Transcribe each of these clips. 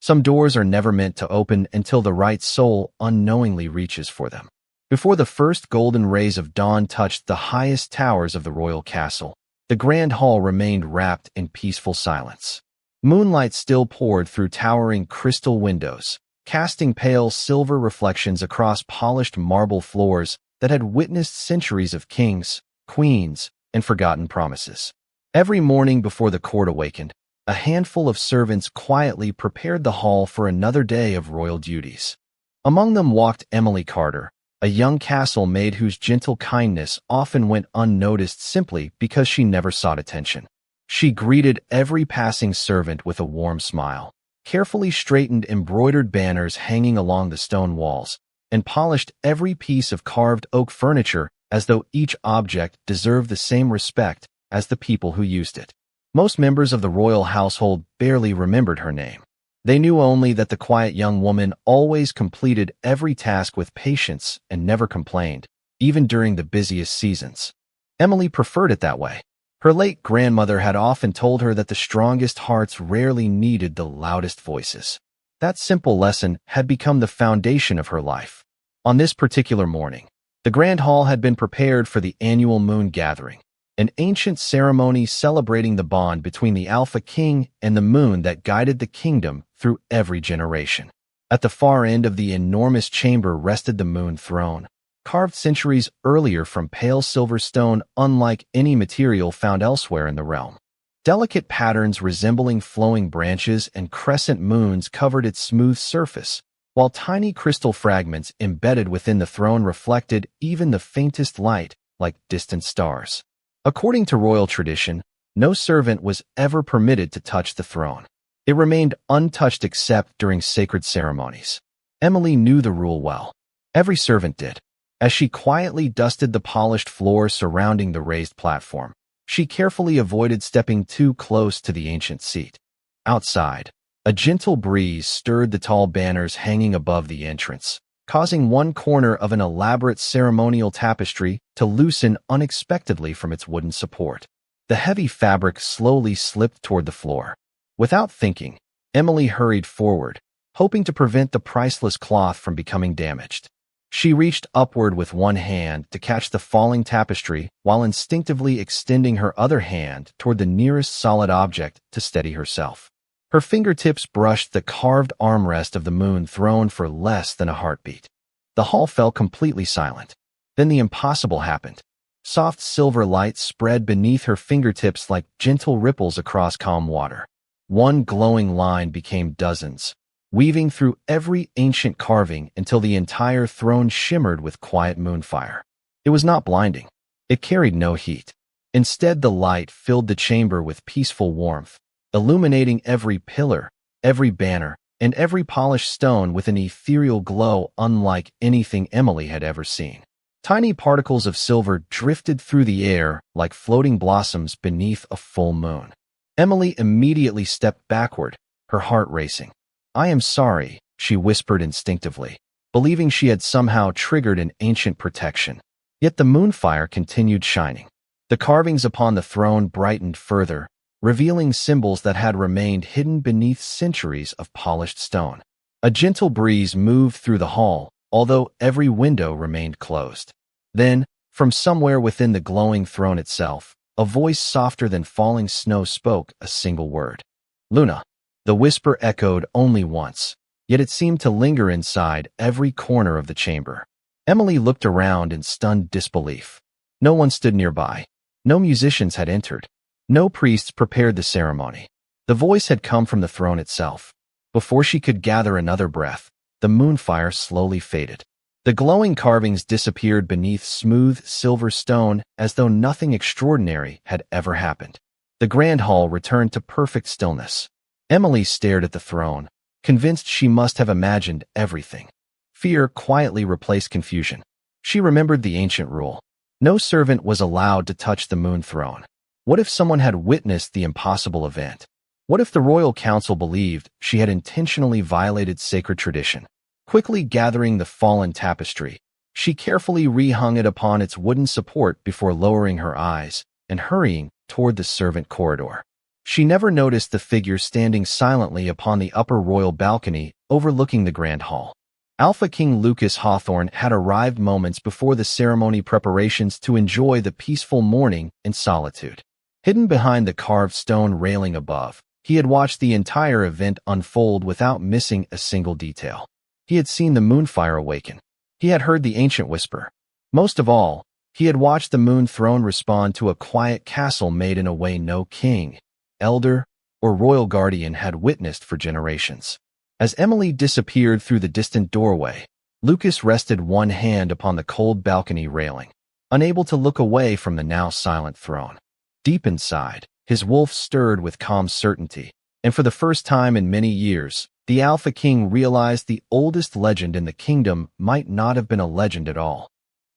Some doors are never meant to open until the right soul unknowingly reaches for them. Before the first golden rays of dawn touched the highest towers of the royal castle, the grand hall remained wrapped in peaceful silence. Moonlight still poured through towering crystal windows, casting pale silver reflections across polished marble floors that had witnessed centuries of kings, queens, and forgotten promises. Every morning before the court awakened, a handful of servants quietly prepared the hall for another day of royal duties. Among them walked Emily Carter, a young castle maid whose gentle kindness often went unnoticed simply because she never sought attention. She greeted every passing servant with a warm smile, carefully straightened embroidered banners hanging along the stone walls, and polished every piece of carved oak furniture as though each object deserved the same respect as the people who used it. Most members of the royal household barely remembered her name. They knew only that the quiet young woman always completed every task with patience and never complained, even during the busiest seasons. Emily preferred it that way. Her late grandmother had often told her that the strongest hearts rarely needed the loudest voices. That simple lesson had become the foundation of her life. On this particular morning, the grand hall had been prepared for the annual moon gathering, an ancient ceremony celebrating the bond between the Alpha King and the moon that guided the kingdom through every generation. At the far end of the enormous chamber rested the moon throne, carved centuries earlier from pale silver stone unlike any material found elsewhere in the realm. Delicate patterns resembling flowing branches and crescent moons covered its smooth surface, while tiny crystal fragments embedded within the throne reflected even the faintest light like distant stars. According to royal tradition, no servant was ever permitted to touch the throne. It remained untouched except during sacred ceremonies. Emily knew the rule well. Every servant did. As she quietly dusted the polished floor surrounding the raised platform, she carefully avoided stepping too close to the ancient seat. Outside, a gentle breeze stirred the tall banners hanging above the entrance, causing one corner of an elaborate ceremonial tapestry to loosen unexpectedly from its wooden support. The heavy fabric slowly slipped toward the floor. Without thinking, Emily hurried forward, hoping to prevent the priceless cloth from becoming damaged. She reached upward with one hand to catch the falling tapestry while instinctively extending her other hand toward the nearest solid object to steady herself. Her fingertips brushed the carved armrest of the moon throne for less than a heartbeat. The hall fell completely silent. Then the impossible happened. Soft silver light spread beneath her fingertips like gentle ripples across calm water. One glowing line became dozens, weaving through every ancient carving until the entire throne shimmered with quiet moonfire. It was not blinding. It carried no heat. Instead, the light filled the chamber with peaceful warmth, illuminating every pillar, every banner, and every polished stone with an ethereal glow unlike anything Emily had ever seen. Tiny particles of silver drifted through the air like floating blossoms beneath a full moon. Emily immediately stepped backward, her heart racing. "I am sorry," she whispered instinctively, believing she had somehow triggered an ancient protection. Yet the moonfire continued shining. The carvings upon the throne brightened further, revealing symbols that had remained hidden beneath centuries of polished stone. A gentle breeze moved through the hall, although every window remained closed. Then, from somewhere within the glowing throne itself, a voice softer than falling snow spoke a single word. "Luna." The whisper echoed only once, yet it seemed to linger inside every corner of the chamber. Emily looked around in stunned disbelief. No one stood nearby. No musicians had entered. No priests prepared the ceremony. The voice had come from the throne itself. Before she could gather another breath, the moonfire slowly faded. The glowing carvings disappeared beneath smooth silver stone as though nothing extraordinary had ever happened. The grand hall returned to perfect stillness. Emily stared at the throne, convinced she must have imagined everything. Fear quietly replaced confusion. She remembered the ancient rule. No servant was allowed to touch the moon throne. What if someone had witnessed the impossible event? What if the royal council believed she had intentionally violated sacred tradition? Quickly gathering the fallen tapestry, she carefully rehung it upon its wooden support before lowering her eyes and hurrying toward the servant corridor. She never noticed the figure standing silently upon the upper royal balcony overlooking the Grand Hall. Alpha King Lucas Hawthorne had arrived moments before the ceremony preparations to enjoy the peaceful morning in solitude. Hidden behind the carved stone railing above, he had watched the entire event unfold without missing a single detail. He had seen the Moonfire awaken. He had heard the ancient whisper. Most of all, he had watched the moon throne respond to a quiet castle made in a way no king, elder, or royal guardian had witnessed for generations. As Emily disappeared through the distant doorway, Lucas rested one hand upon the cold balcony railing, unable to look away from the now silent throne. Deep inside, his wolf stirred with calm certainty, and for the first time in many years, the Alpha King realized the oldest legend in the kingdom might not have been a legend at all.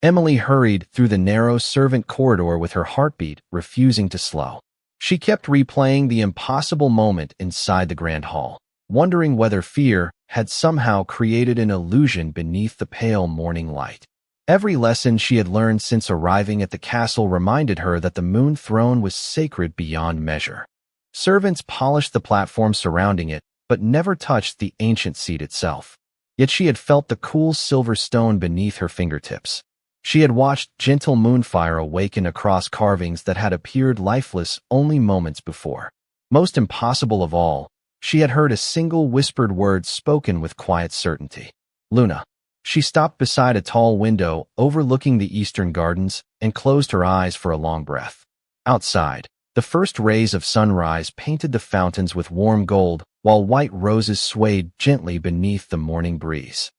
Emily hurried through the narrow servant corridor with her heartbeat refusing to slow. She kept replaying the impossible moment inside the Grand Hall, wondering whether fear had somehow created an illusion beneath the pale morning light. Every lesson she had learned since arriving at the castle reminded her that the moon throne was sacred beyond measure. Servants polished the platform surrounding it, but never touched the ancient seat itself. Yet she had felt the cool silver stone beneath her fingertips. She had watched gentle Moonfire awaken across carvings that had appeared lifeless only moments before. Most impossible of all, she had heard a single whispered word spoken with quiet certainty. Luna. She stopped beside a tall window overlooking the eastern gardens and closed her eyes for a long breath. Outside, the first rays of sunrise painted the fountains with warm gold, while white roses swayed gently beneath the morning breeze.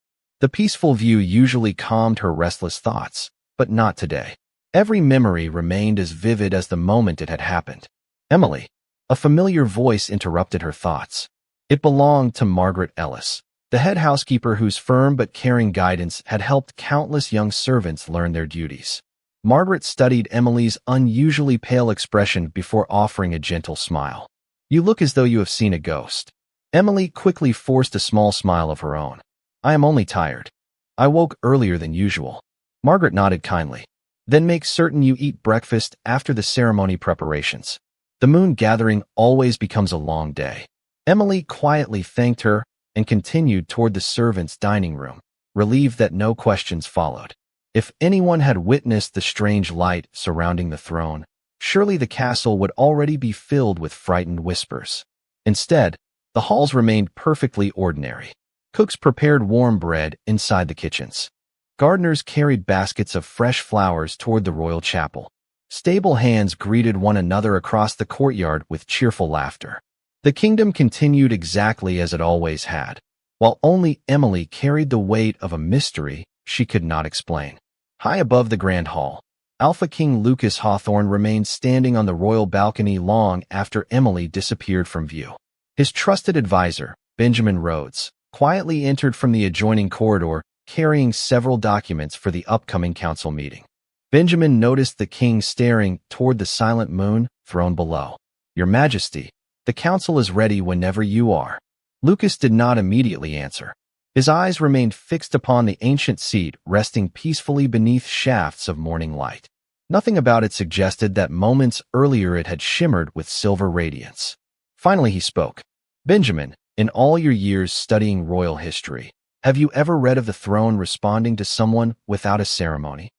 The peaceful view usually calmed her restless thoughts, but not today. Every memory remained as vivid as the moment it had happened. Emily. A familiar voice interrupted her thoughts. It belonged to Margaret Ellis, the head housekeeper whose firm but caring guidance had helped countless young servants learn their duties. Margaret studied Emily's unusually pale expression before offering a gentle smile. You look as though you have seen a ghost. Emily quickly forced a small smile of her own. I am only tired. I woke earlier than usual. Margaret nodded kindly. Then make certain you eat breakfast after the ceremony preparations. The moon gathering always becomes a long day. Emily quietly thanked her and continued toward the servants' dining room, relieved that no questions followed. If anyone had witnessed the strange light surrounding the throne, surely the castle would already be filled with frightened whispers. Instead, the halls remained perfectly ordinary. Cooks prepared warm bread inside the kitchens. Gardeners carried baskets of fresh flowers toward the royal chapel. Stable hands greeted one another across the courtyard with cheerful laughter. The kingdom continued exactly as it always had, while only Emily carried the weight of a mystery she could not explain. High above the Grand Hall, Alpha King Lucas Hawthorne remained standing on the royal balcony long after Emily disappeared from view. His trusted advisor, Benjamin Rhodes, quietly entered from the adjoining corridor, carrying several documents for the upcoming council meeting. Benjamin noticed the king staring toward the silent moon throne below. Your Majesty, the council is ready whenever you are. Lucas did not immediately answer. His eyes remained fixed upon the ancient seat resting peacefully beneath shafts of morning light. Nothing about it suggested that moments earlier it had shimmered with silver radiance. Finally he spoke. Benjamin, in all your years studying royal history, have you ever read of the throne responding to someone without a ceremony?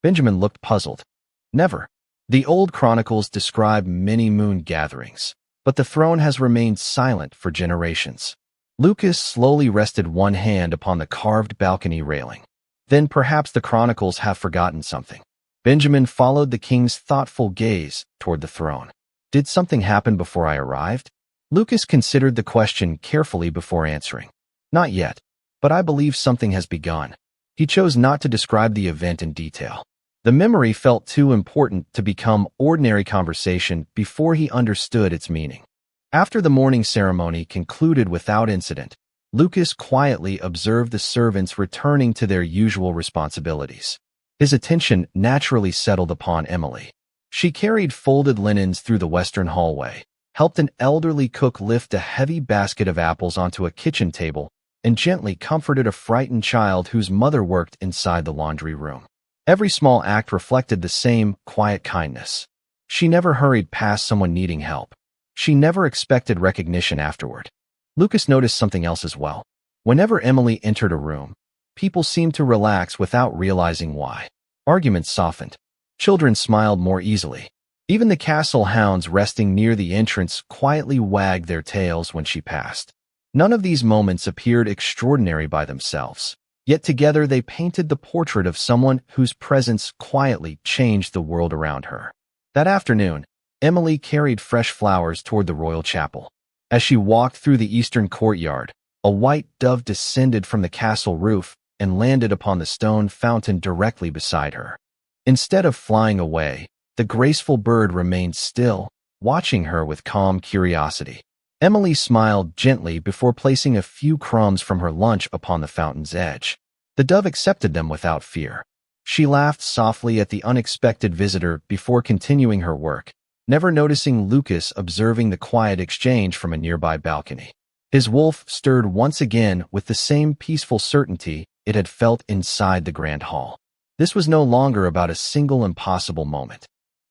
Benjamin looked puzzled. Never. The old chronicles describe many moon gatherings, but the throne has remained silent for generations. Lucas slowly rested one hand upon the carved balcony railing. Then perhaps the chronicles have forgotten something. Benjamin followed the king's thoughtful gaze toward the throne. Did something happen before I arrived? Lucas considered the question carefully before answering. Not yet, but I believe something has begun. He chose not to describe the event in detail. The memory felt too important to become ordinary conversation before he understood its meaning. After the morning ceremony concluded without incident, Lucas quietly observed the servants returning to their usual responsibilities. His attention naturally settled upon Emily. She carried folded linens through the western hallway, helped an elderly cook lift a heavy basket of apples onto a kitchen table, and gently comforted a frightened child whose mother worked inside the laundry room. Every small act reflected the same quiet kindness. She never hurried past someone needing help. She never expected recognition afterward. Lucas noticed something else as well. Whenever Emily entered a room, people seemed to relax without realizing why. Arguments softened. Children smiled more easily. Even the castle hounds resting near the entrance quietly wagged their tails when she passed. None of these moments appeared extraordinary by themselves. Yet together they painted the portrait of someone whose presence quietly changed the world around her. That afternoon, Emily carried fresh flowers toward the royal chapel. As she walked through the eastern courtyard, a white dove descended from the castle roof and landed upon the stone fountain directly beside her. Instead of flying away, the graceful bird remained still, watching her with calm curiosity. Emily smiled gently before placing a few crumbs from her lunch upon the fountain's edge. The dove accepted them without fear. She laughed softly at the unexpected visitor before continuing her work, never noticing Lucas observing the quiet exchange from a nearby balcony. His wolf stirred once again with the same peaceful certainty it had felt inside the grand hall. This was no longer about a single impossible moment.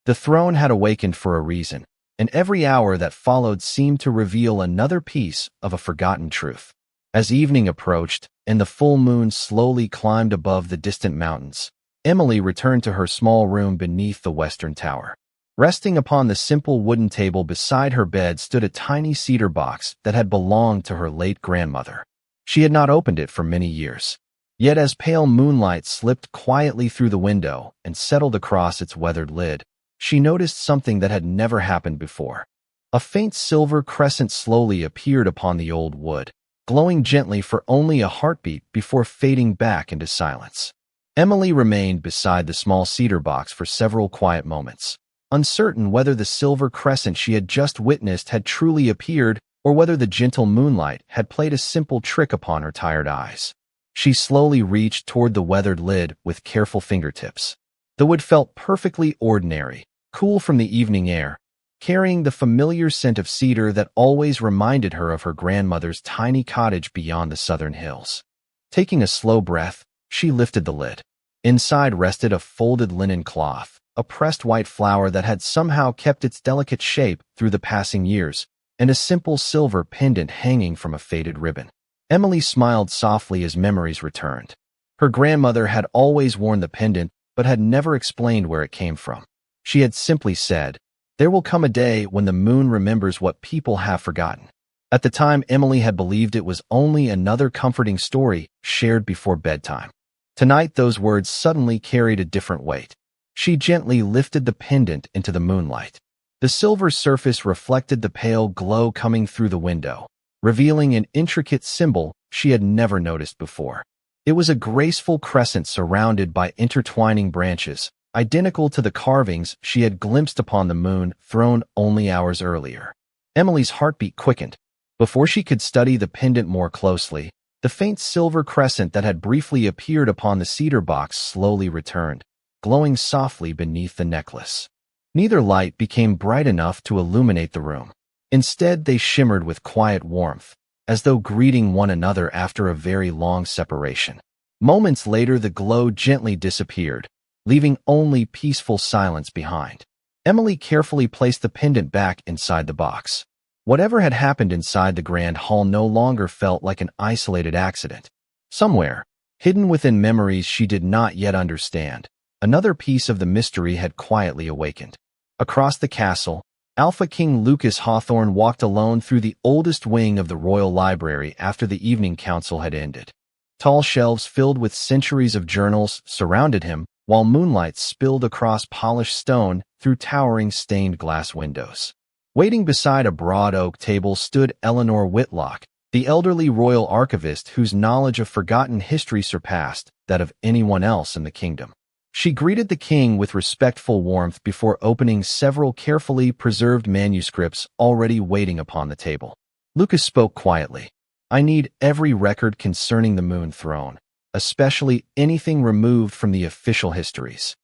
The throne had awakened for a reason, and every hour that followed seemed to reveal another piece of a forgotten truth. As evening approached and the full moon slowly climbed above the distant mountains, Emily returned to her small room beneath the western tower. Resting upon the simple wooden table beside her bed stood a tiny cedar box that had belonged to her late grandmother. She had not opened it for many years. Yet as pale moonlight slipped quietly through the window and settled across its weathered lid, she noticed something that had never happened before. A faint silver crescent slowly appeared upon the old wood, glowing gently for only a heartbeat before fading back into silence. Emily remained beside the small cedar box for several quiet moments, uncertain whether the silver crescent she had just witnessed had truly appeared or whether the gentle moonlight had played a simple trick upon her tired eyes. She slowly reached toward the weathered lid with careful fingertips. The wood felt perfectly ordinary, cool from the evening air, carrying the familiar scent of cedar that always reminded her of her grandmother's tiny cottage beyond the southern hills. Taking a slow breath, she lifted the lid. Inside rested a folded linen cloth, a pressed white flower that had somehow kept its delicate shape through the passing years, and a simple silver pendant hanging from a faded ribbon. Emily smiled softly as memories returned. Her grandmother had always worn the pendant, but had never explained where it came from. She had simply said, "There will come a day when the moon remembers what people have forgotten." At the time, Emily had believed it was only another comforting story shared before bedtime. Tonight, those words suddenly carried a different weight. She gently lifted the pendant into the moonlight. The silver surface reflected the pale glow coming through the window, revealing an intricate symbol she had never noticed before. It was a graceful crescent surrounded by intertwining branches, identical to the carvings she had glimpsed upon the moon thrown only hours earlier. Emily's heartbeat quickened. Before she could study the pendant more closely, the faint silver crescent that had briefly appeared upon the cedar box slowly returned, glowing softly beneath the necklace. Neither light became bright enough to illuminate the room. Instead, they shimmered with quiet warmth, as though greeting one another after a very long separation. Moments later, the glow gently disappeared, leaving only peaceful silence behind. Emily carefully placed the pendant back inside the box. Whatever had happened inside the grand hall no longer felt like an isolated accident. Somewhere, hidden within memories she did not yet understand, another piece of the mystery had quietly awakened. Across the castle, Alpha King Lucas Hawthorne walked alone through the oldest wing of the royal library after the evening council had ended. Tall shelves filled with centuries of journals surrounded him, while moonlight spilled across polished stone through towering stained glass windows. Waiting beside a broad oak table stood Eleanor Whitlock, the elderly royal archivist whose knowledge of forgotten history surpassed that of anyone else in the kingdom. She greeted the king with respectful warmth before opening several carefully preserved manuscripts already waiting upon the table. Lucas spoke quietly. "I need every record concerning the Moon Throne, especially anything removed from the official histories."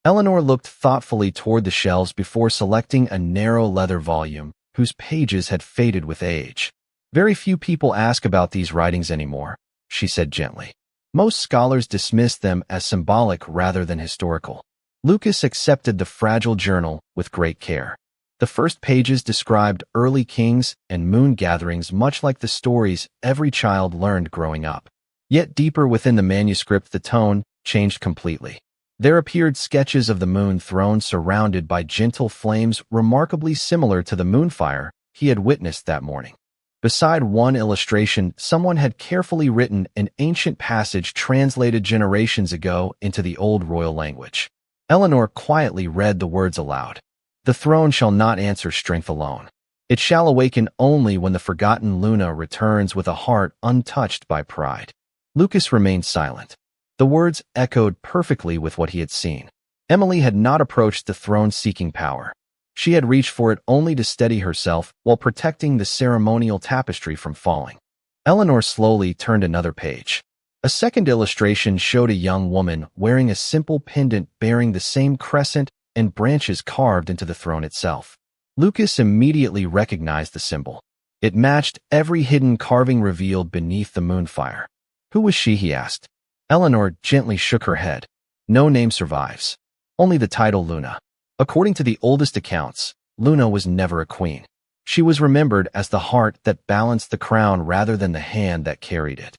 Eleanor looked thoughtfully toward the shelves before selecting a narrow leather volume whose pages had faded with age. "Very few people ask about these writings anymore," she said gently. "Most scholars dismiss them as symbolic rather than historical." Lucas accepted the fragile journal with great care. The first pages described early kings and moon gatherings, much like the stories every child learned growing up. Yet deeper within the manuscript, the tone changed completely. There appeared sketches of the moon throne surrounded by gentle flames remarkably similar to the moonfire he had witnessed that morning. Beside one illustration, someone had carefully written an ancient passage translated generations ago into the old royal language. Eleanor quietly read the words aloud. "The throne shall not answer strength alone. It shall awaken only when the forgotten Luna returns with a heart untouched by pride." Lucas remained silent. The words echoed perfectly with what he had seen. Emily had not approached the throne seeking power. She had reached for it only to steady herself while protecting the ceremonial tapestry from falling. Eleanor slowly turned another page. A second illustration showed a young woman wearing a simple pendant bearing the same crescent and branches carved into the throne itself. Lucas immediately recognized the symbol. It matched every hidden carving revealed beneath the moonfire. "Who was she?" he asked. Eleanor gently shook her head. "No name survives. Only the title Luna. According to the oldest accounts, Luna was never a queen. She was remembered as the heart that balanced the crown rather than the hand that carried it."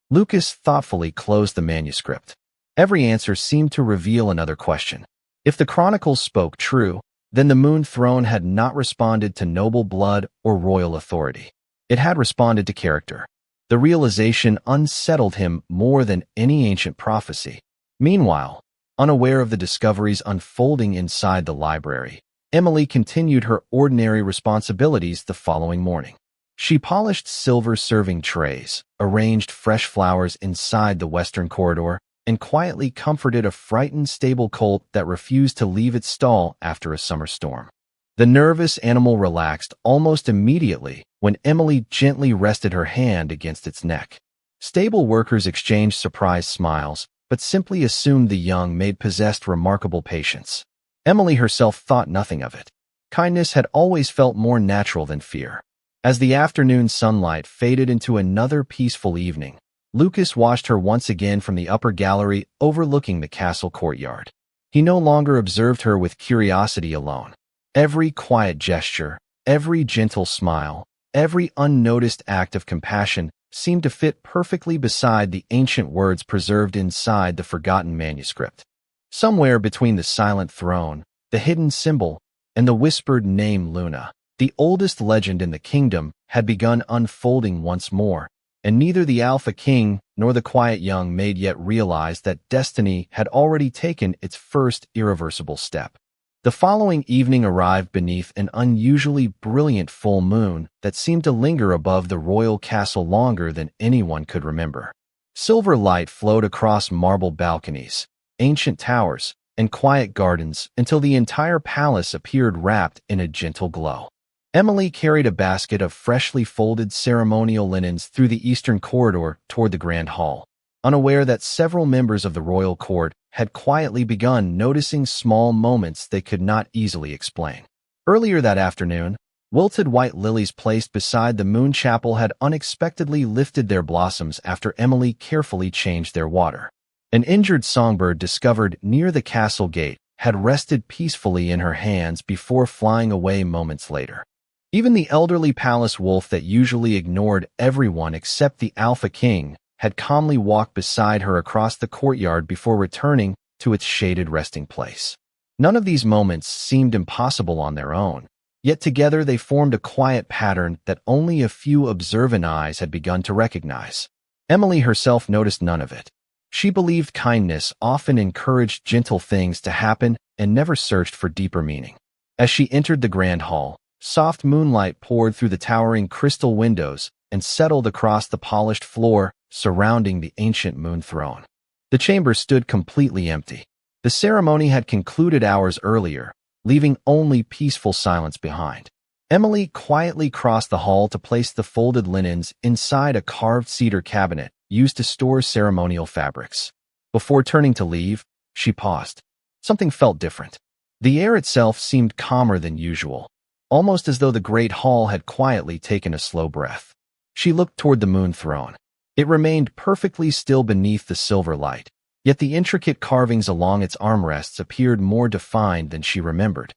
Lucas thoughtfully closed the manuscript. Every answer seemed to reveal another question. If the chronicles spoke true, then the moon throne had not responded to noble blood or royal authority. It had responded to character. The realization unsettled him more than any ancient prophecy. Meanwhile, unaware of the discoveries unfolding inside the library, Emily continued her ordinary responsibilities the following morning. She polished silver serving trays, arranged fresh flowers inside the western corridor, and quietly comforted a frightened stable colt that refused to leave its stall after a summer storm. The nervous animal relaxed almost immediately when Emily gently rested her hand against its neck. Stable workers exchanged surprised smiles, but simply assumed the young maid possessed remarkable patience. Emily herself thought nothing of it. Kindness had always felt more natural than fear. As the afternoon sunlight faded into another peaceful evening, Lucas watched her once again from the upper gallery overlooking the castle courtyard. He no longer observed her with curiosity alone. Every quiet gesture, every gentle smile, every unnoticed act of compassion seemed to fit perfectly beside the ancient words preserved inside the forgotten manuscript. Somewhere between the silent throne, the hidden symbol, and the whispered name Luna, the oldest legend in the kingdom had begun unfolding once more, and neither the Alpha King nor the quiet young maid yet realized that destiny had already taken its first irreversible step. The following evening arrived beneath an unusually brilliant full moon that seemed to linger above the royal castle longer than anyone could remember. Silver light flowed across marble balconies, ancient towers, and quiet gardens until the entire palace appeared wrapped in a gentle glow. Emily carried a basket of freshly folded ceremonial linens through the eastern corridor toward the grand hall, unaware that several members of the royal court had quietly begun noticing small moments they could not easily explain. Earlier that afternoon, wilted white lilies placed beside the moon chapel had unexpectedly lifted their blossoms after Emily carefully changed their water. An injured songbird discovered near the castle gate had rested peacefully in her hands before flying away moments later. Even the elderly palace wolf that usually ignored everyone except the Alpha King had calmly walked beside her across the courtyard before returning to its shaded resting place. None of these moments seemed impossible on their own, yet together they formed a quiet pattern that only a few observant eyes had begun to recognize. Emily herself noticed none of it. She believed kindness often encouraged gentle things to happen and never searched for deeper meaning. As she entered the grand hall, soft moonlight poured through the towering crystal windows and settled across the polished floor surrounding the ancient moon throne. The chamber stood completely empty. The ceremony had concluded hours earlier, leaving only peaceful silence behind. Emily quietly crossed the hall to place the folded linens inside a carved cedar cabinet used to store ceremonial fabrics. Before turning to leave, she paused. Something felt different. The air itself seemed calmer than usual, almost as though the great hall had quietly taken a slow breath. She looked toward the moon throne. It remained perfectly still beneath the silver light, yet the intricate carvings along its armrests appeared more defined than she remembered.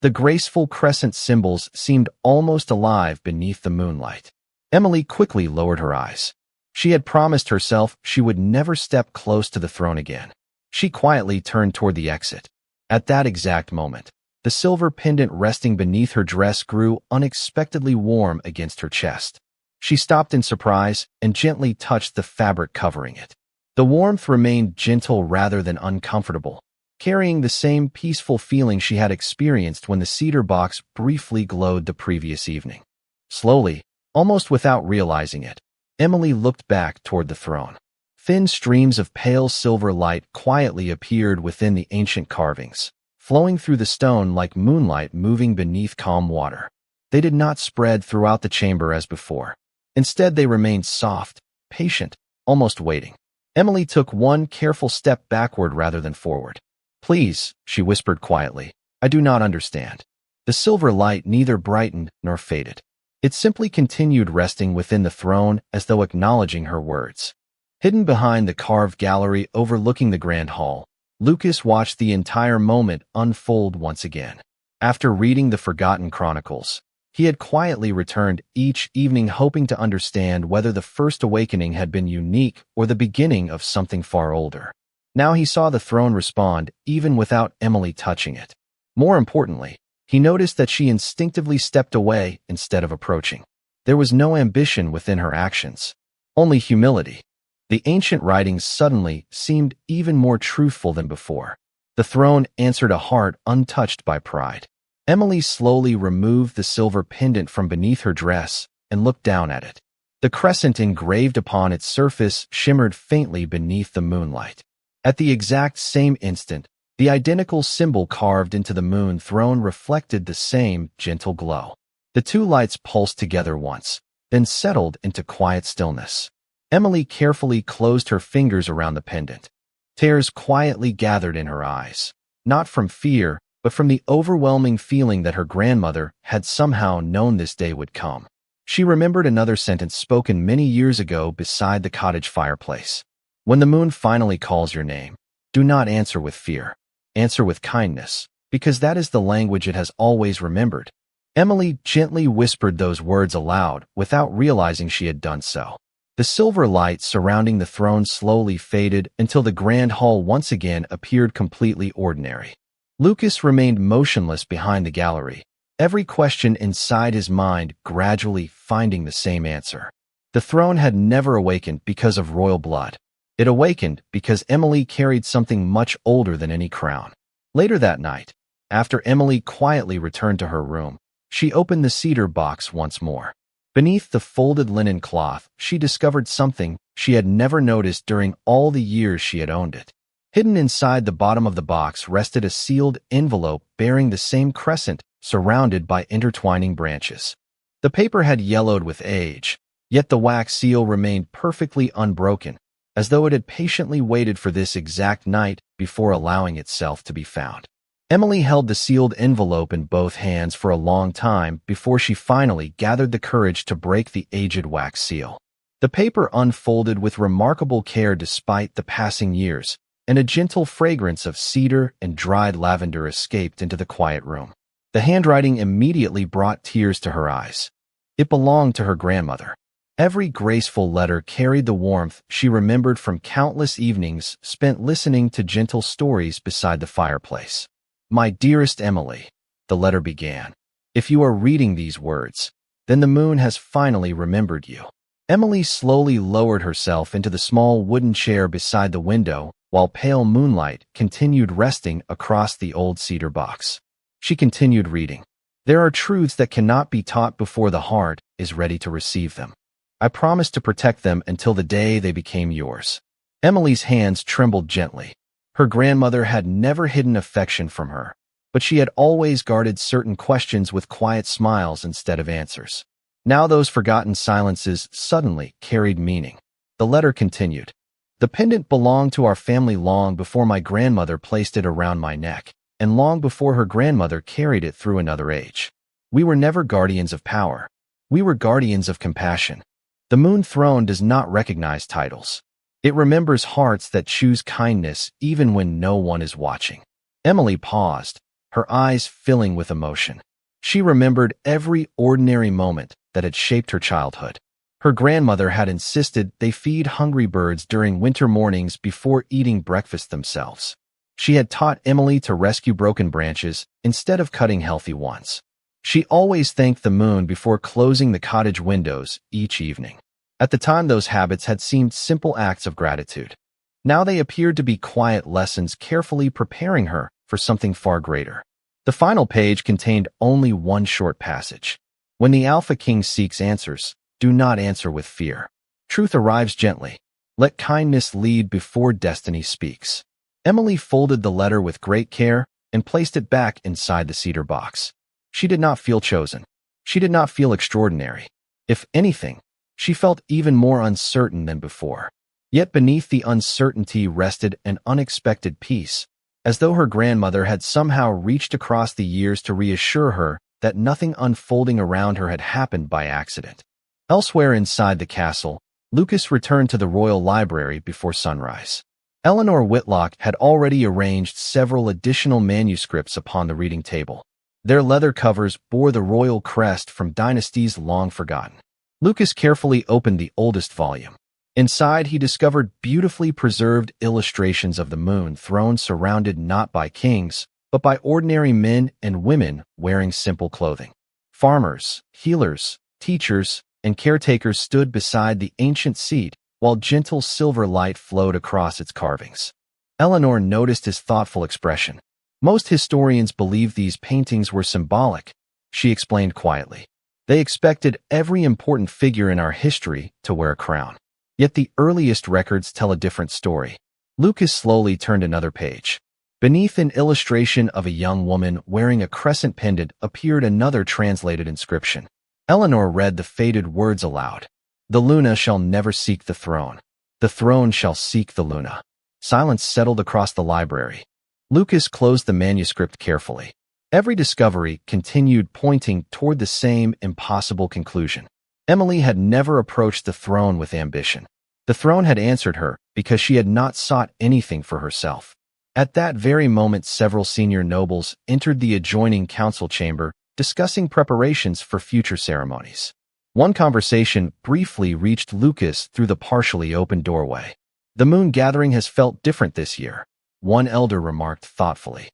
The graceful crescent symbols seemed almost alive beneath the moonlight. Emily quickly lowered her eyes. She had promised herself she would never step close to the throne again. She quietly turned toward the exit. At that exact moment, the silver pendant resting beneath her dress grew unexpectedly warm against her chest. She stopped in surprise and gently touched the fabric covering it. The warmth remained gentle rather than uncomfortable, carrying the same peaceful feeling she had experienced when the cedar box briefly glowed the previous evening. Slowly, almost without realizing it, Emily looked back toward the throne. Thin streams of pale silver light quietly appeared within the ancient carvings, flowing through the stone like moonlight moving beneath calm water. They did not spread throughout the chamber as before. Instead, they remained soft, patient, almost waiting. Emily took one careful step backward rather than forward. "Please," she whispered quietly, "I do not understand." The silver light neither brightened nor faded. It simply continued resting within the throne as though acknowledging her words. Hidden behind the carved gallery overlooking the grand hall, Lucas watched the entire moment unfold once again. After reading the Forgotten Chronicles, he had quietly returned each evening hoping to understand whether the first awakening had been unique or the beginning of something far older. Now he saw the throne respond even without Emily touching it. More importantly, he noticed that she instinctively stepped away instead of approaching. There was no ambition within her actions, only humility. The ancient writings suddenly seemed even more truthful than before. The throne answered a heart untouched by pride. Emily slowly removed the silver pendant from beneath her dress and looked down at it. The crescent engraved upon its surface shimmered faintly beneath the moonlight. At the exact same instant, the identical symbol carved into the moon throne reflected the same gentle glow. The two lights pulsed together once, then settled into quiet stillness. Emily carefully closed her fingers around the pendant. Tears quietly gathered in her eyes, not from fear, but from the overwhelming feeling that her grandmother had somehow known this day would come. She remembered another sentence spoken many years ago beside the cottage fireplace. "When the moon finally calls your name, do not answer with fear. Answer with kindness, because that is the language it has always remembered." Emily gently whispered those words aloud without realizing she had done so. The silver light surrounding the throne slowly faded until the grand hall once again appeared completely ordinary. Lucas remained motionless behind the gallery, every question inside his mind gradually finding the same answer. The throne had never awakened because of royal blood. It awakened because Emily carried something much older than any crown. Later that night, after Emily quietly returned to her room, she opened the cedar box once more. Beneath the folded linen cloth, she discovered something she had never noticed during all the years she had owned it. Hidden inside the bottom of the box rested a sealed envelope bearing the same crescent surrounded by intertwining branches. The paper had yellowed with age, yet the wax seal remained perfectly unbroken, as though it had patiently waited for this exact night before allowing itself to be found. Emily held the sealed envelope in both hands for a long time before she finally gathered the courage to break the aged wax seal. The paper unfolded with remarkable care despite the passing years, and a gentle fragrance of cedar and dried lavender escaped into the quiet room. The handwriting immediately brought tears to her eyes. It belonged to her grandmother. Every graceful letter carried the warmth she remembered from countless evenings spent listening to gentle stories beside the fireplace. "My dearest Emily," the letter began, "if you are reading these words, then the moon has finally remembered you." Emily slowly lowered herself into the small wooden chair beside the window while pale moonlight continued resting across the old cedar box. She continued reading. "There are truths that cannot be taught before the heart is ready to receive them. I promised to protect them until the day they became yours." Emily's hands trembled gently. Her grandmother had never hidden affection from her, but she had always guarded certain questions with quiet smiles instead of answers. Now those forgotten silences suddenly carried meaning. The letter continued. "The pendant belonged to our family long before my grandmother placed it around my neck, and long before her grandmother carried it through another age. We were never guardians of power. We were guardians of compassion. The moon throne does not recognize titles. It remembers hearts that choose kindness even when no one is watching." Emily paused, her eyes filling with emotion. She remembered every ordinary moment that had shaped her childhood. Her grandmother had insisted they feed hungry birds during winter mornings before eating breakfast themselves. She had taught Emily to rescue broken branches instead of cutting healthy ones. She always thanked the moon before closing the cottage windows each evening. At the time, those habits had seemed simple acts of gratitude. Now they appeared to be quiet lessons carefully preparing her for something far greater. The final page contained only one short passage. When the Alpha King seeks answers, do not answer with fear. Truth arrives gently. Let kindness lead before destiny speaks. Emily folded the letter with great care and placed it back inside the cedar box. She did not feel chosen. She did not feel extraordinary. If anything, she felt even more uncertain than before. Yet beneath the uncertainty rested an unexpected peace, as though her grandmother had somehow reached across the years to reassure her that nothing unfolding around her had happened by accident. Elsewhere inside the castle, Lucas returned to the royal library before sunrise. Eleanor Whitlock had already arranged several additional manuscripts upon the reading table. Their leather covers bore the royal crest from dynasties long forgotten. Lucas carefully opened the oldest volume. Inside, he discovered beautifully preserved illustrations of the moon throne surrounded not by kings, but by ordinary men and women wearing simple clothing. Farmers, healers, teachers, and caretakers stood beside the ancient seat, while gentle silver light flowed across its carvings. Eleanor noticed his thoughtful expression. Most historians believe these paintings were symbolic, she explained quietly. They expected every important figure in our history to wear a crown. Yet the earliest records tell a different story. Lucas slowly turned another page. Beneath an illustration of a young woman wearing a crescent pendant appeared another translated inscription. Eleanor read the faded words aloud. The Luna shall never seek the throne. The throne shall seek the Luna. Silence settled across the library. Lucas closed the manuscript carefully. Every discovery continued pointing toward the same impossible conclusion. Emily had never approached the throne with ambition. The throne had answered her because she had not sought anything for herself. At that very moment, several senior nobles entered the adjoining council chamber, discussing preparations for future ceremonies. One conversation briefly reached Lucas through the partially open doorway. The moon gathering has felt different this year, one elder remarked thoughtfully.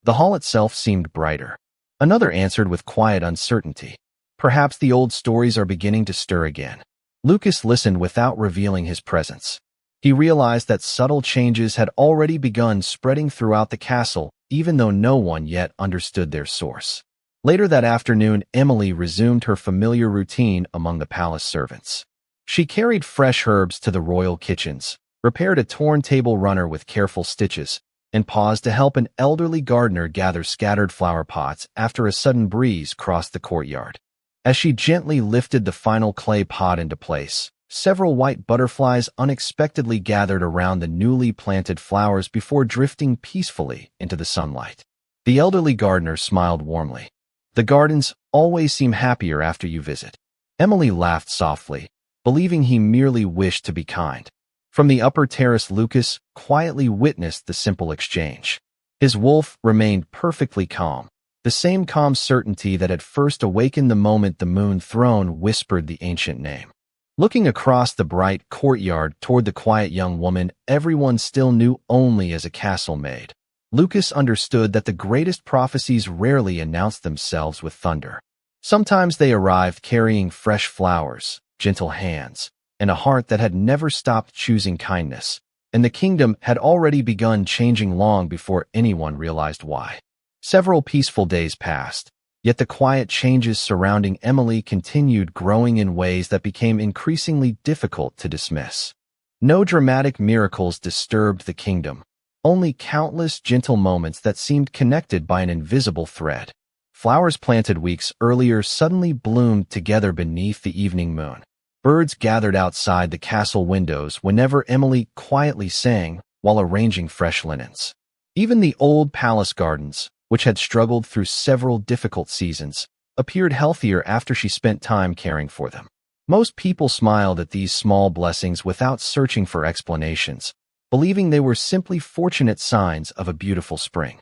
The hall itself seemed brighter. Another answered with quiet uncertainty. Perhaps the old stories are beginning to stir again. Lucas listened without revealing his presence. He realized that subtle changes had already begun spreading throughout the castle, even though no one yet understood their source. Later that afternoon, Emily resumed her familiar routine among the palace servants. She carried fresh herbs to the royal kitchens, repaired a torn table runner with careful stitches, and paused to help an elderly gardener gather scattered flower pots after a sudden breeze crossed the courtyard. As she gently lifted the final clay pot into place, several white butterflies unexpectedly gathered around the newly planted flowers before drifting peacefully into the sunlight. The elderly gardener smiled warmly. The gardens always seem happier after you visit. Emily laughed softly, believing he merely wished to be kind. From the upper terrace, Lucas quietly witnessed the simple exchange. His wolf remained perfectly calm, the same calm certainty that had first awakened the moment the moon throne whispered the ancient name. Looking across the bright courtyard toward the quiet young woman everyone still knew only as a castle maid, Lucas understood that the greatest prophecies rarely announced themselves with thunder. Sometimes they arrived carrying fresh flowers, gentle hands, and a heart that had never stopped choosing kindness, and the kingdom had already begun changing long before anyone realized why. Several peaceful days passed, yet the quiet changes surrounding Emily continued growing in ways that became increasingly difficult to dismiss. No dramatic miracles disturbed the kingdom, only countless gentle moments that seemed connected by an invisible thread. Flowers planted weeks earlier suddenly bloomed together beneath the evening moon. Birds gathered outside the castle windows whenever Emily quietly sang while arranging fresh linens. Even the old palace gardens, which had struggled through several difficult seasons, appeared healthier after she spent time caring for them. Most people smiled at these small blessings without searching for explanations, believing they were simply fortunate signs of a beautiful spring.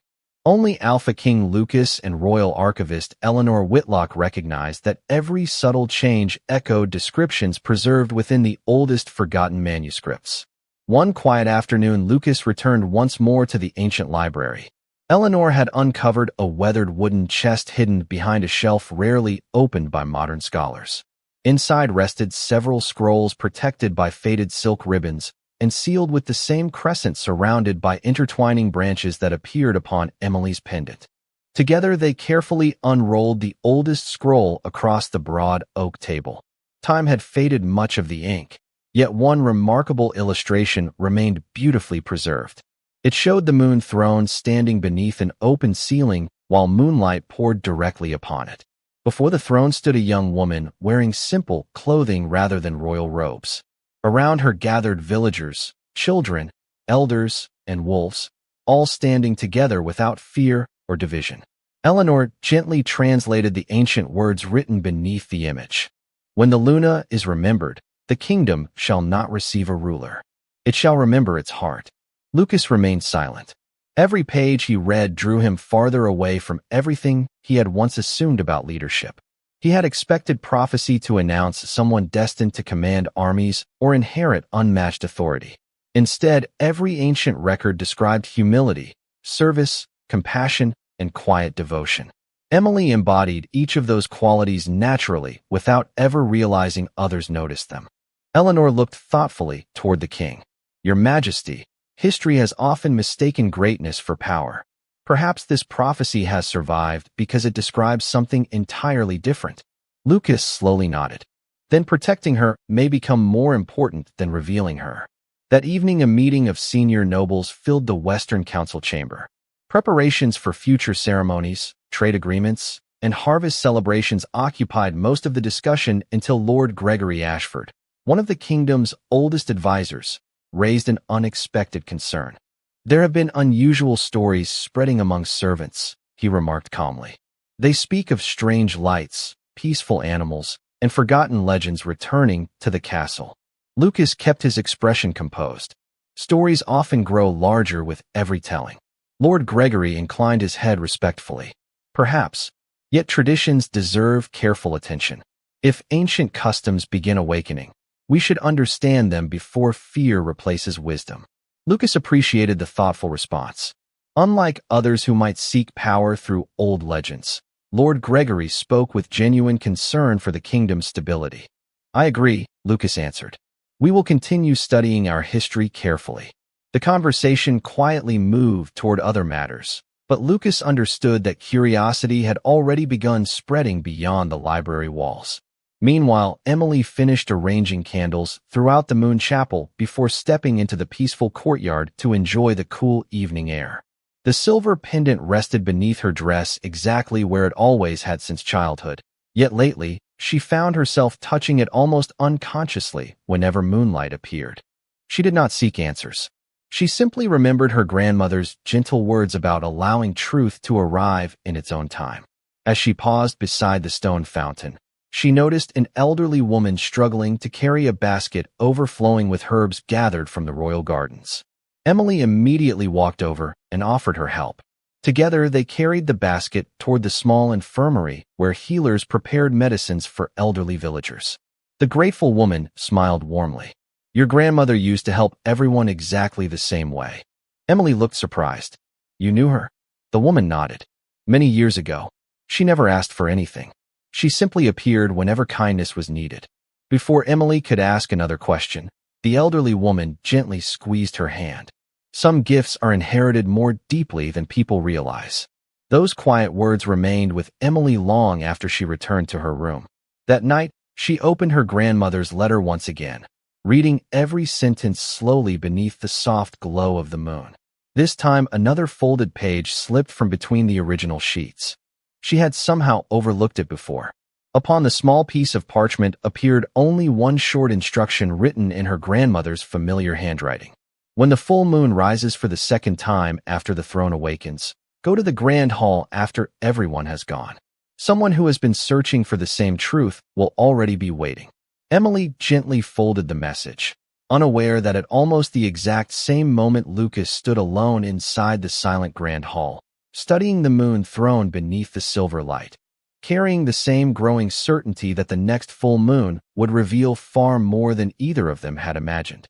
Only Alpha King Lucas and Royal Archivist Eleanor Whitlock recognized that every subtle change echoed descriptions preserved within the oldest forgotten manuscripts. One quiet afternoon, Lucas returned once more to the ancient library. Eleanor had uncovered a weathered wooden chest hidden behind a shelf rarely opened by modern scholars. Inside rested several scrolls protected by faded silk ribbons and sealed with the same crescent surrounded by intertwining branches that appeared upon Emily's pendant. Together they carefully unrolled the oldest scroll across the broad oak table. Time had faded much of the ink, yet one remarkable illustration remained beautifully preserved. It showed the moon throne standing beneath an open ceiling while moonlight poured directly upon it. Before the throne stood a young woman wearing simple clothing rather than royal robes. Around her gathered villagers, children, elders, and wolves, all standing together without fear or division. Eleanor gently translated the ancient words written beneath the image. When the Luna is remembered, the kingdom shall not receive a ruler. It shall remember its heart. Lucas remained silent. Every page he read drew him farther away from everything he had once assumed about leadership. He had expected prophecy to announce someone destined to command armies or inherit unmatched authority. Instead, every ancient record described humility, service, compassion, and quiet devotion. Emily embodied each of those qualities naturally without ever realizing others noticed them. Eleanor looked thoughtfully toward the king. "Your Majesty, history has often mistaken greatness for power. Perhaps this prophecy has survived because it describes something entirely different." Lucas slowly nodded. "Then protecting her may become more important than revealing her." That evening, a meeting of senior nobles filled the Western Council chamber. Preparations for future ceremonies, trade agreements, and harvest celebrations occupied most of the discussion until Lord Gregory Ashford, one of the kingdom's oldest advisors, raised an unexpected concern. "There have been unusual stories spreading among servants," he remarked calmly. "They speak of strange lights, peaceful animals, and forgotten legends returning to the castle." Lucas kept his expression composed. "Stories often grow larger with every telling." Lord Gregory inclined his head respectfully. "Perhaps, yet traditions deserve careful attention. If ancient customs begin awakening, we should understand them before fear replaces wisdom." Lucas appreciated the thoughtful response. Unlike others who might seek power through old legends, Lord Gregory spoke with genuine concern for the kingdom's stability. "I agree," Lucas answered. "We will continue studying our history carefully." The conversation quietly moved toward other matters, but Lucas understood that curiosity had already begun spreading beyond the library walls. Meanwhile, Emily finished arranging candles throughout the Moon Chapel before stepping into the peaceful courtyard to enjoy the cool evening air. The silver pendant rested beneath her dress exactly where it always had since childhood, yet lately, she found herself touching it almost unconsciously whenever moonlight appeared. She did not seek answers. She simply remembered her grandmother's gentle words about allowing truth to arrive in its own time. As she paused beside the stone fountain, she noticed an elderly woman struggling to carry a basket overflowing with herbs gathered from the royal gardens. Emily immediately walked over and offered her help. Together, they carried the basket toward the small infirmary where healers prepared medicines for elderly villagers. The grateful woman smiled warmly. "Your grandmother used to help everyone exactly the same way." Emily looked surprised. "You knew her?" The woman nodded. "Many years ago. She never asked for anything. She simply appeared whenever kindness was needed." Before Emily could ask another question, the elderly woman gently squeezed her hand. "Some gifts are inherited more deeply than people realize." Those quiet words remained with Emily long after she returned to her room. That night, she opened her grandmother's letter once again, reading every sentence slowly beneath the soft glow of the moon. This time, another folded page slipped from between the original sheets. She had somehow overlooked it before. Upon the small piece of parchment appeared only one short instruction written in her grandmother's familiar handwriting. "When the full moon rises for the second time after the throne awakens, go to the grand hall after everyone has gone. Someone who has been searching for the same truth will already be waiting." Emily gently folded the message, unaware that at almost the exact same moment Lucas stood alone inside the silent grand hall, studying the moon throne beneath the silver light, carrying the same growing certainty that the next full moon would reveal far more than either of them had imagined.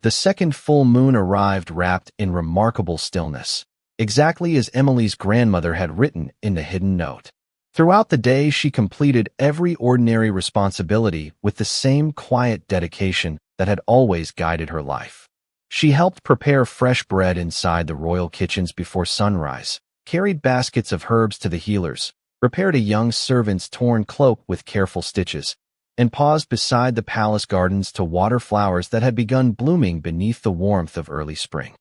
The second full moon arrived wrapped in remarkable stillness, exactly as Emily's grandmother had written in the hidden note. Throughout the day, she completed every ordinary responsibility with the same quiet dedication that had always guided her life. She helped prepare fresh bread inside the royal kitchens before sunrise, carried baskets of herbs to the healers, repaired a young servant's torn cloak with careful stitches, and paused beside the palace gardens to water flowers that had begun blooming beneath the warmth of early spring.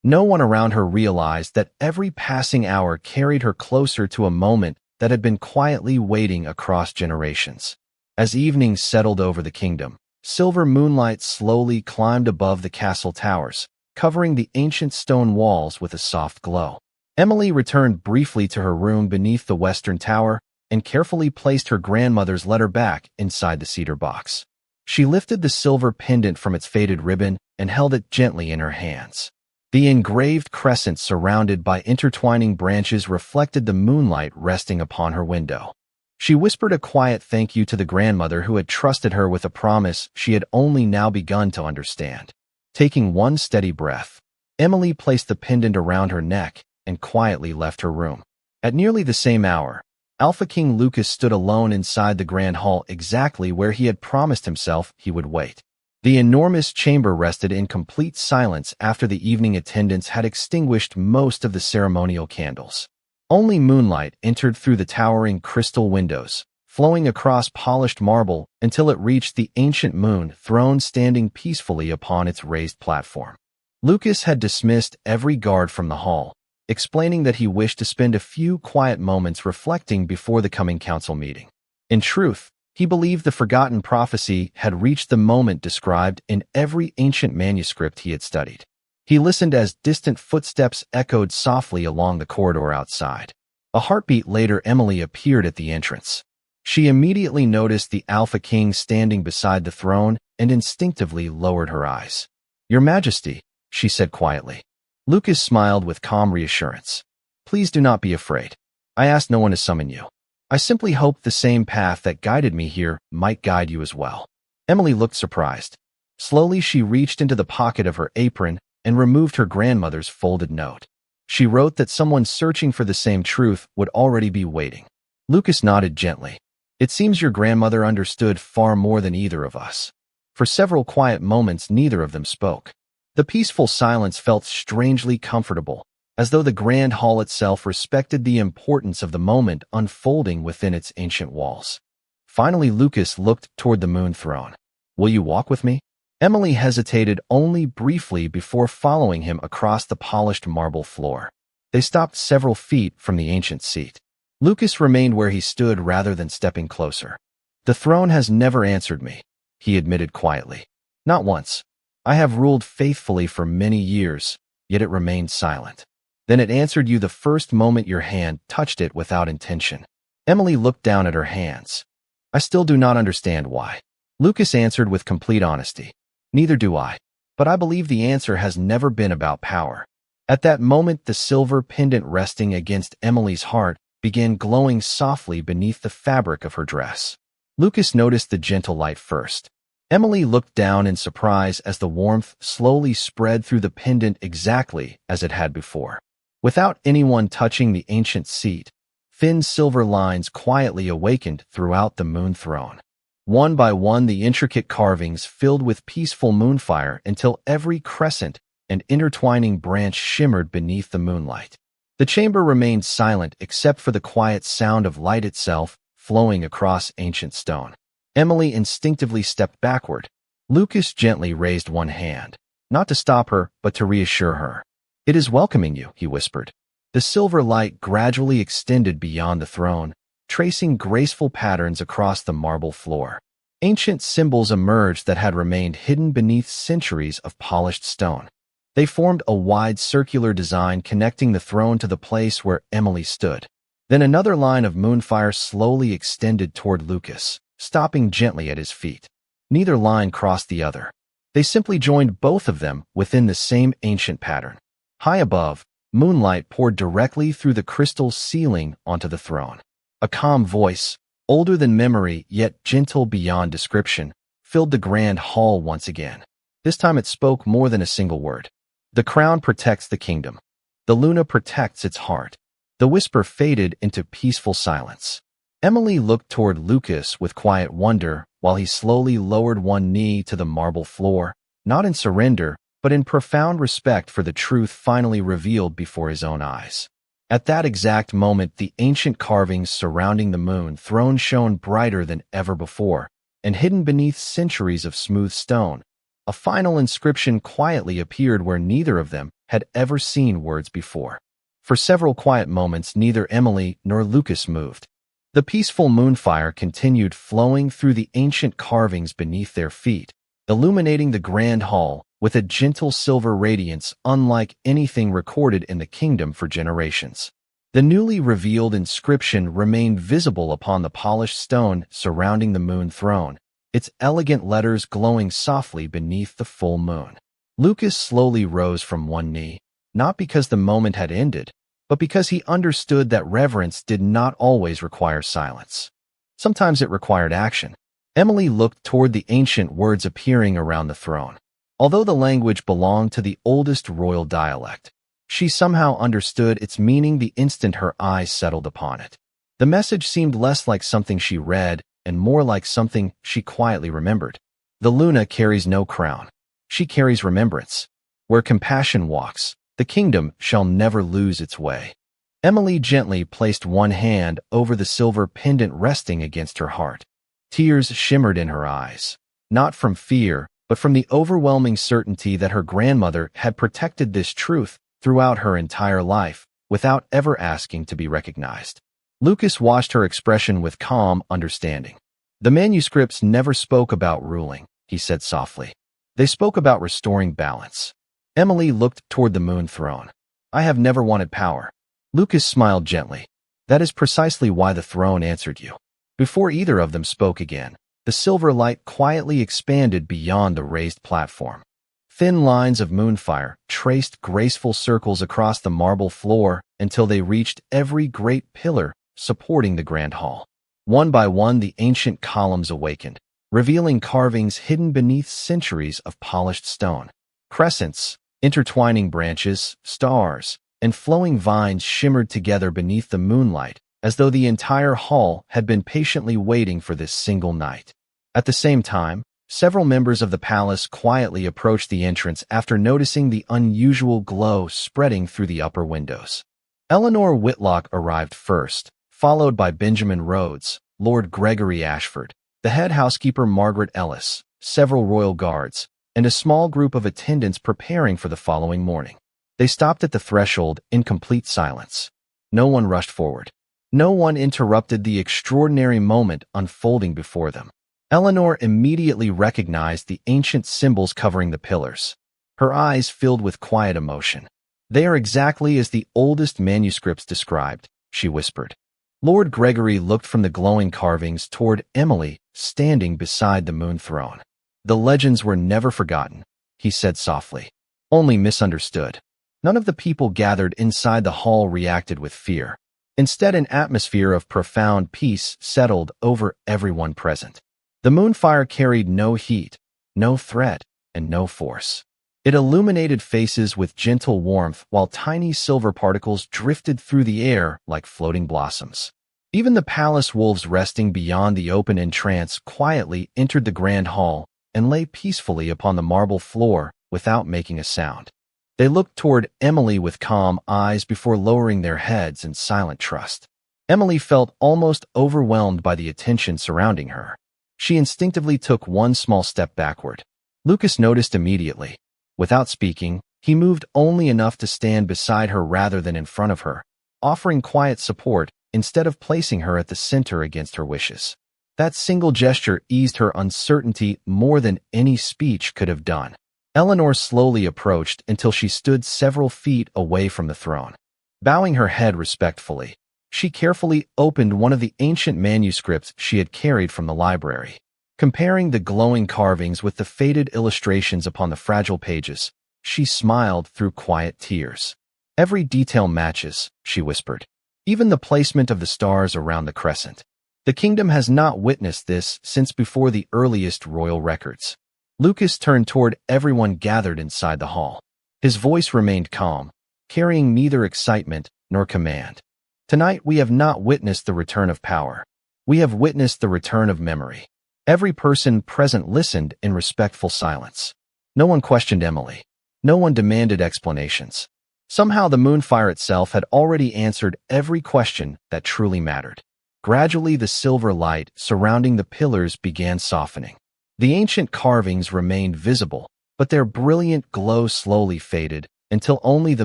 No one around her realized that every passing hour carried her closer to a moment that had been quietly waiting across generations. As evening settled over the kingdom, silver moonlight slowly climbed above the castle towers, covering the ancient stone walls with a soft glow. Emily returned briefly to her room beneath the western tower and carefully placed her grandmother's letter back inside the cedar box. She lifted the silver pendant from its faded ribbon and held it gently in her hands. The engraved crescent surrounded by intertwining branches reflected the moonlight resting upon her window. She whispered a quiet thank you to the grandmother who had trusted her with a promise she had only now begun to understand. Taking one steady breath, Emily placed the pendant around her neck and quietly left her room. At nearly the same hour, Alpha King Lucas stood alone inside the grand hall exactly where he had promised himself he would wait. The enormous chamber rested in complete silence after the evening attendants had extinguished most of the ceremonial candles. Only moonlight entered through the towering crystal windows, flowing across polished marble until it reached the ancient moon throne standing peacefully upon its raised platform. Lucas had dismissed every guard from the hall, explaining that he wished to spend a few quiet moments reflecting before the coming council meeting. In truth, he believed the forgotten prophecy had reached the moment described in every ancient manuscript he had studied. He listened as distant footsteps echoed softly along the corridor outside. A heartbeat later, Emily appeared at the entrance. She immediately noticed the Alpha King standing beside the throne and instinctively lowered her eyes. "Your Majesty," she said quietly. Lucas smiled with calm reassurance. "Please do not be afraid. I asked no one to summon you. I simply hoped the same path that guided me here might guide you as well." Emily looked surprised. Slowly, she reached into the pocket of her apron and removed her grandmother's folded note. She wrote that someone searching for the same truth would already be waiting. Lucas nodded gently. "It seems your grandmother understood far more than either of us." For several quiet moments, neither of them spoke. The peaceful silence felt strangely comfortable, as though the grand hall itself respected the importance of the moment unfolding within its ancient walls. Finally, Lucas looked toward the moon throne. "Will you walk with me?" Emily hesitated only briefly before following him across the polished marble floor. They stopped several feet from the ancient seat. Lucas remained where he stood rather than stepping closer. "The throne has never answered me," he admitted quietly. "Not once. I have ruled faithfully for many years, yet it remained silent. Then it answered you the first moment your hand touched it without intention." Emily looked down at her hands. "I still do not understand why." Lucas answered with complete honesty. "Neither do I. But I believe the answer has never been about power." At that moment, the silver pendant resting against Emily's heart began glowing softly beneath the fabric of her dress. Lucas noticed the gentle light first. Emily looked down in surprise as the warmth slowly spread through the pendant exactly as it had before. Without anyone touching the ancient seat, thin silver lines quietly awakened throughout the moon throne. One by one, the intricate carvings filled with peaceful moonfire until every crescent and intertwining branch shimmered beneath the moonlight. The chamber remained silent except for the quiet sound of light itself flowing across ancient stone. Emily instinctively stepped backward. Lucas gently raised one hand, not to stop her, but to reassure her. "It is welcoming you," he whispered. The silver light gradually extended beyond the throne, tracing graceful patterns across the marble floor. Ancient symbols emerged that had remained hidden beneath centuries of polished stone. They formed a wide circular design connecting the throne to the place where Emily stood. Then another line of moonfire slowly extended toward Lucas, stopping gently at his feet. Neither line crossed the other. They simply joined both of them within the same ancient pattern. High above, Moonlight poured directly through the crystal ceiling onto the throne. A calm voice, older than memory yet gentle beyond description, filled the grand hall once again. This time it spoke more than a single word. The crown protects the kingdom. The Luna protects its heart. The whisper faded into peaceful silence. Emily looked toward Lucas with quiet wonder while he slowly lowered one knee to the marble floor, not in surrender, but in profound respect for the truth finally revealed before his own eyes. At that exact moment, the ancient carvings surrounding the moon throne shone brighter than ever before, and hidden beneath centuries of smooth stone, a final inscription quietly appeared where neither of them had ever seen words before. For several quiet moments, neither Emily nor Lucas moved. The peaceful moonfire continued flowing through the ancient carvings beneath their feet, illuminating the grand hall with a gentle silver radiance unlike anything recorded in the kingdom for generations. The newly revealed inscription remained visible upon the polished stone surrounding the moon throne, its elegant letters glowing softly beneath the full moon. Lucas slowly rose from one knee, not because the moment had ended, but because he understood that reverence did not always require silence. Sometimes it required action. Emily looked toward the ancient words appearing around the throne. Although the language belonged to the oldest royal dialect, she somehow understood its meaning the instant her eyes settled upon it. The message seemed less like something she read and more like something she quietly remembered. The Luna carries no crown. She carries remembrance. Where compassion walks, the kingdom shall never lose its way. Emily gently placed one hand over the silver pendant resting against her heart. Tears shimmered in her eyes, not from fear, but from the overwhelming certainty that her grandmother had protected this truth throughout her entire life without ever asking to be recognized. Lucas watched her expression with calm understanding. The manuscripts never spoke about ruling, he said softly. They spoke about restoring balance. Emily looked toward the moon throne. I have never wanted power. Lucas smiled gently. That is precisely why the throne answered you. Before either of them spoke again, the silver light quietly expanded beyond the raised platform. Thin lines of moonfire traced graceful circles across the marble floor until they reached every great pillar supporting the grand hall. One by one, the ancient columns awakened, revealing carvings hidden beneath centuries of polished stone. Crescents, intertwining branches, stars, and flowing vines shimmered together beneath the moonlight, as though the entire hall had been patiently waiting for this single night. At the same time, several members of the palace quietly approached the entrance after noticing the unusual glow spreading through the upper windows. Eleanor Whitlock arrived first, followed by Benjamin Rhodes, Lord Gregory Ashford, the head housekeeper Margaret Ellis, several royal guards, and a small group of attendants preparing for the following morning. They stopped at the threshold in complete silence. No one rushed forward. No one interrupted the extraordinary moment unfolding before them. Eleanor immediately recognized the ancient symbols covering the pillars. Her eyes filled with quiet emotion. They are exactly as the oldest manuscripts described, she whispered. Lord Gregory looked from the glowing carvings toward Emily, standing beside the moon throne. The legends were never forgotten, he said softly, only misunderstood. None of the people gathered inside the hall reacted with fear. Instead, an atmosphere of profound peace settled over everyone present. The moonfire carried no heat, no threat, and no force. It illuminated faces with gentle warmth while tiny silver particles drifted through the air like floating blossoms. Even the palace wolves resting beyond the open entrance quietly entered the grand hall and lay peacefully upon the marble floor without making a sound. They looked toward Emily with calm eyes before lowering their heads in silent trust. Emily felt almost overwhelmed by the attention surrounding her. She instinctively took one small step backward. Lucas noticed immediately. Without speaking, he moved only enough to stand beside her rather than in front of her, offering quiet support instead of placing her at the center against her wishes. That single gesture eased her uncertainty more than any speech could have done. Eleanor slowly approached until she stood several feet away from the throne. Bowing her head respectfully, she carefully opened one of the ancient manuscripts she had carried from the library. Comparing the glowing carvings with the faded illustrations upon the fragile pages, she smiled through quiet tears. Every detail matches, she whispered. Even the placement of the stars around the crescent. The kingdom has not witnessed this since before the earliest royal records. Lucas turned toward everyone gathered inside the hall. His voice remained calm, carrying neither excitement nor command. Tonight we have not witnessed the return of power. We have witnessed the return of memory. Every person present listened in respectful silence. No one questioned Emily. No one demanded explanations. Somehow the Moonfire itself had already answered every question that truly mattered. Gradually the silver light surrounding the pillars began softening. The ancient carvings remained visible, but their brilliant glow slowly faded until only the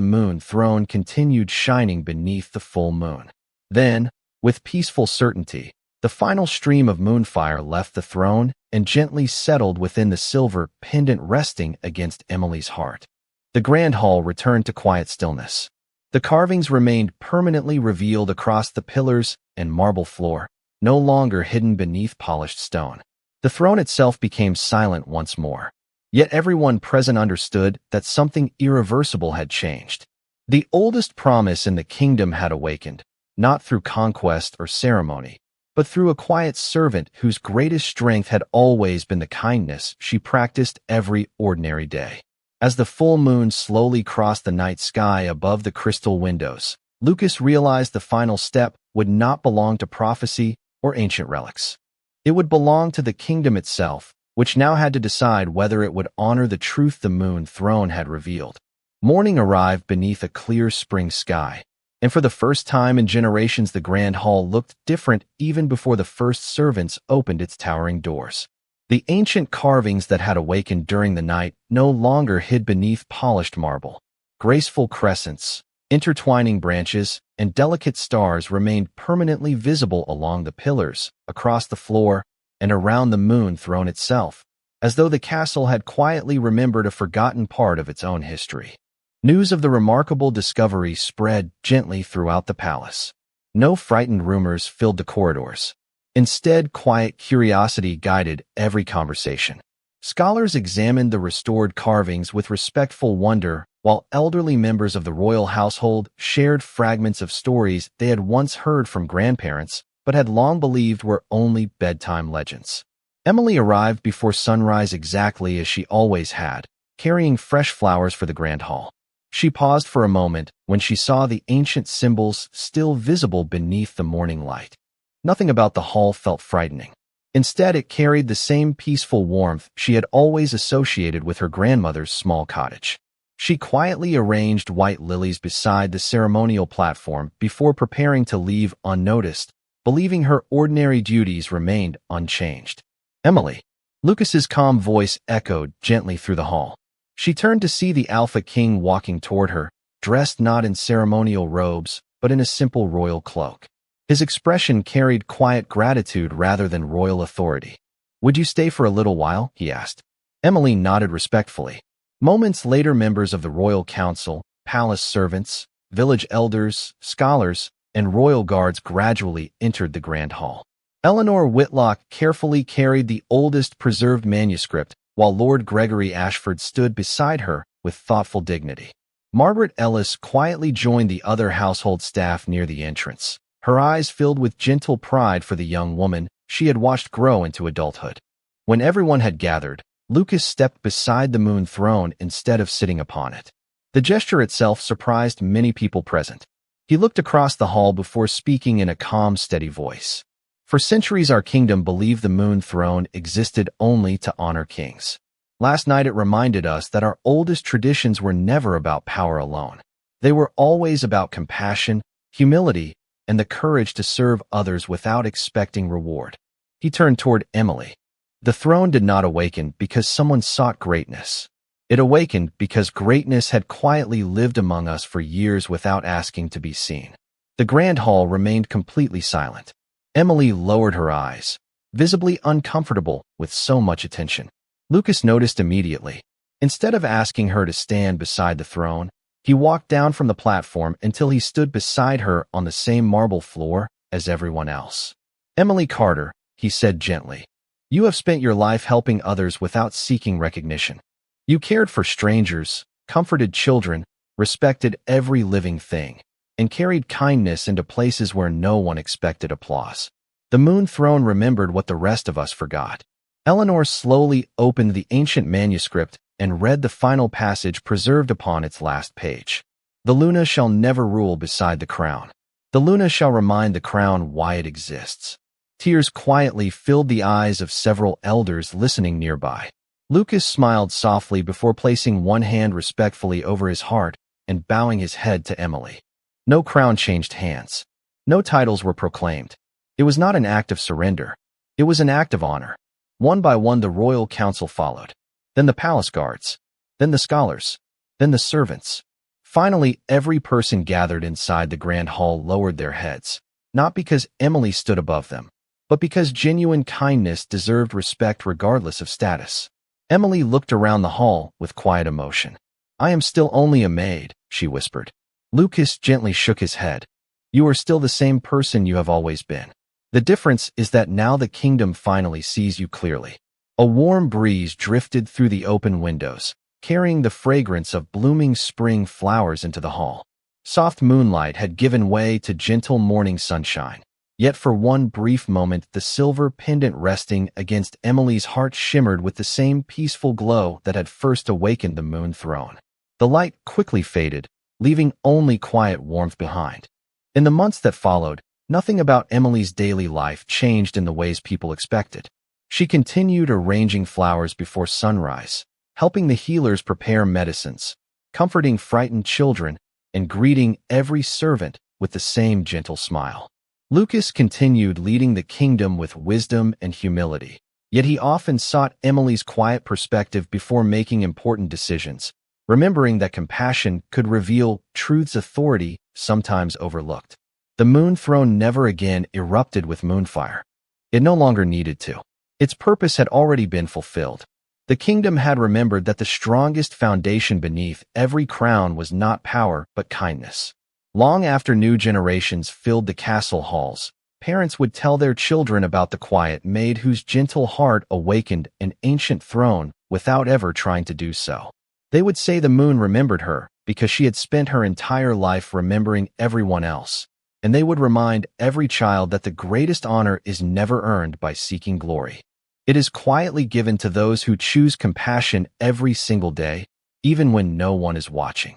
moon throne continued shining beneath the full moon. Then, with peaceful certainty, the final stream of Moonfire left the throne and gently settled within the silver pendant resting against Emily's heart. The grand hall returned to quiet stillness. The carvings remained permanently revealed across the pillars and marble floor, no longer hidden beneath polished stone. The throne itself became silent once more. Yet everyone present understood that something irreversible had changed. The oldest promise in the kingdom had awakened, not through conquest or ceremony, but through a quiet servant whose greatest strength had always been the kindness she practiced every ordinary day. As the full moon slowly crossed the night sky above the crystal windows, Lucas realized the final step would not belong to prophecy or ancient relics. It would belong to the kingdom itself, which now had to decide whether it would honor the truth the moon throne had revealed. Morning arrived beneath a clear spring sky, and for the first time in generations the grand hall looked different even before the first servants opened its towering doors. The ancient carvings that had awakened during the night no longer hid beneath polished marble. Graceful crescents, intertwining branches, and delicate stars remained permanently visible along the pillars, across the floor, and around the moon throne itself, as though the castle had quietly remembered a forgotten part of its own history. News of the remarkable discovery spread gently throughout the palace. No frightened rumors filled the corridors. Instead, quiet curiosity guided every conversation. Scholars examined the restored carvings with respectful wonder, while elderly members of the royal household shared fragments of stories they had once heard from grandparents, but had long believed were only bedtime legends. Emily arrived before sunrise exactly as she always had, carrying fresh flowers for the grand hall. She paused for a moment when she saw the ancient symbols still visible beneath the morning light. Nothing about the hall felt frightening. Instead, it carried the same peaceful warmth she had always associated with her grandmother's small cottage. She quietly arranged white lilies beside the ceremonial platform before preparing to leave unnoticed, believing her ordinary duties remained unchanged. Emily. Lucas's calm voice echoed gently through the hall. She turned to see the Alpha King walking toward her, dressed not in ceremonial robes, but in a simple royal cloak. His expression carried quiet gratitude rather than royal authority. "Would you stay for a little while?" he asked. Emily nodded respectfully. Moments later, members of the royal council, palace servants, village elders, scholars, and royal guards gradually entered the grand hall. Eleanor Whitlock carefully carried the oldest preserved manuscript, while Lord Gregory Ashford stood beside her with thoughtful dignity. Margaret Ellis quietly joined the other household staff near the entrance, her eyes filled with gentle pride for the young woman she had watched grow into adulthood. When everyone had gathered, Lucas stepped beside the moon throne instead of sitting upon it. The gesture itself surprised many people present. He looked across the hall before speaking in a calm, steady voice. "For centuries our kingdom believed the moon throne existed only to honor kings. Last night it reminded us that our oldest traditions were never about power alone. They were always about compassion, humility, and the courage to serve others without expecting reward." He turned toward Emily. "The throne did not awaken because someone sought greatness. It awakened because greatness had quietly lived among us for years without asking to be seen." The grand hall remained completely silent. Emily lowered her eyes, visibly uncomfortable with so much attention. Lucas noticed immediately. Instead of asking her to stand beside the throne, he walked down from the platform until he stood beside her on the same marble floor as everyone else. "Emily Carter," he said gently, "you have spent your life helping others without seeking recognition. You cared for strangers, comforted children, respected every living thing, and carried kindness into places where no one expected applause. The Moon Throne remembered what the rest of us forgot. Eleanor slowly opened the ancient manuscript and read the final passage preserved upon its last page. The Luna shall never rule beside the crown. The Luna shall remind the crown why it exists. Tears quietly filled the eyes of several elders listening nearby. Lucas smiled softly before placing one hand respectfully over his heart and bowing his head to Emily. No crown changed hands. No titles were proclaimed. It was not an act of surrender. It was an act of honor. One by one the royal council followed. Then the palace guards. Then the scholars. Then the servants. Finally, every person gathered inside the grand hall lowered their heads, not because Emily stood above them, but because genuine kindness deserved respect regardless of status. Emily looked around the hall with quiet emotion. "I am still only a maid," she whispered. Lucas gently shook his head. "You are still the same person you have always been. The difference is that now the kingdom finally sees you clearly." A warm breeze drifted through the open windows, carrying the fragrance of blooming spring flowers into the hall. Soft moonlight had given way to gentle morning sunshine. Yet for one brief moment the silver pendant resting against Emily's heart shimmered with the same peaceful glow that had first awakened the Moon Throne. The light quickly faded, leaving only quiet warmth behind. In the months that followed, nothing about Emily's daily life changed in the ways people expected. She continued arranging flowers before sunrise, helping the healers prepare medicines, comforting frightened children, and greeting every servant with the same gentle smile. Lucas continued leading the kingdom with wisdom and humility, yet he often sought Emily's quiet perspective before making important decisions, remembering that compassion could reveal truth's authority sometimes overlooked. The Moon Throne never again erupted with Moonfire. It no longer needed to. Its purpose had already been fulfilled. The kingdom had remembered that the strongest foundation beneath every crown was not power but kindness. Long after new generations filled the castle halls, parents would tell their children about the quiet maid whose gentle heart awakened an ancient throne without ever trying to do so. They would say the moon remembered her because she had spent her entire life remembering everyone else, and they would remind every child that the greatest honor is never earned by seeking glory. It is quietly given to those who choose compassion every single day, even when no one is watching.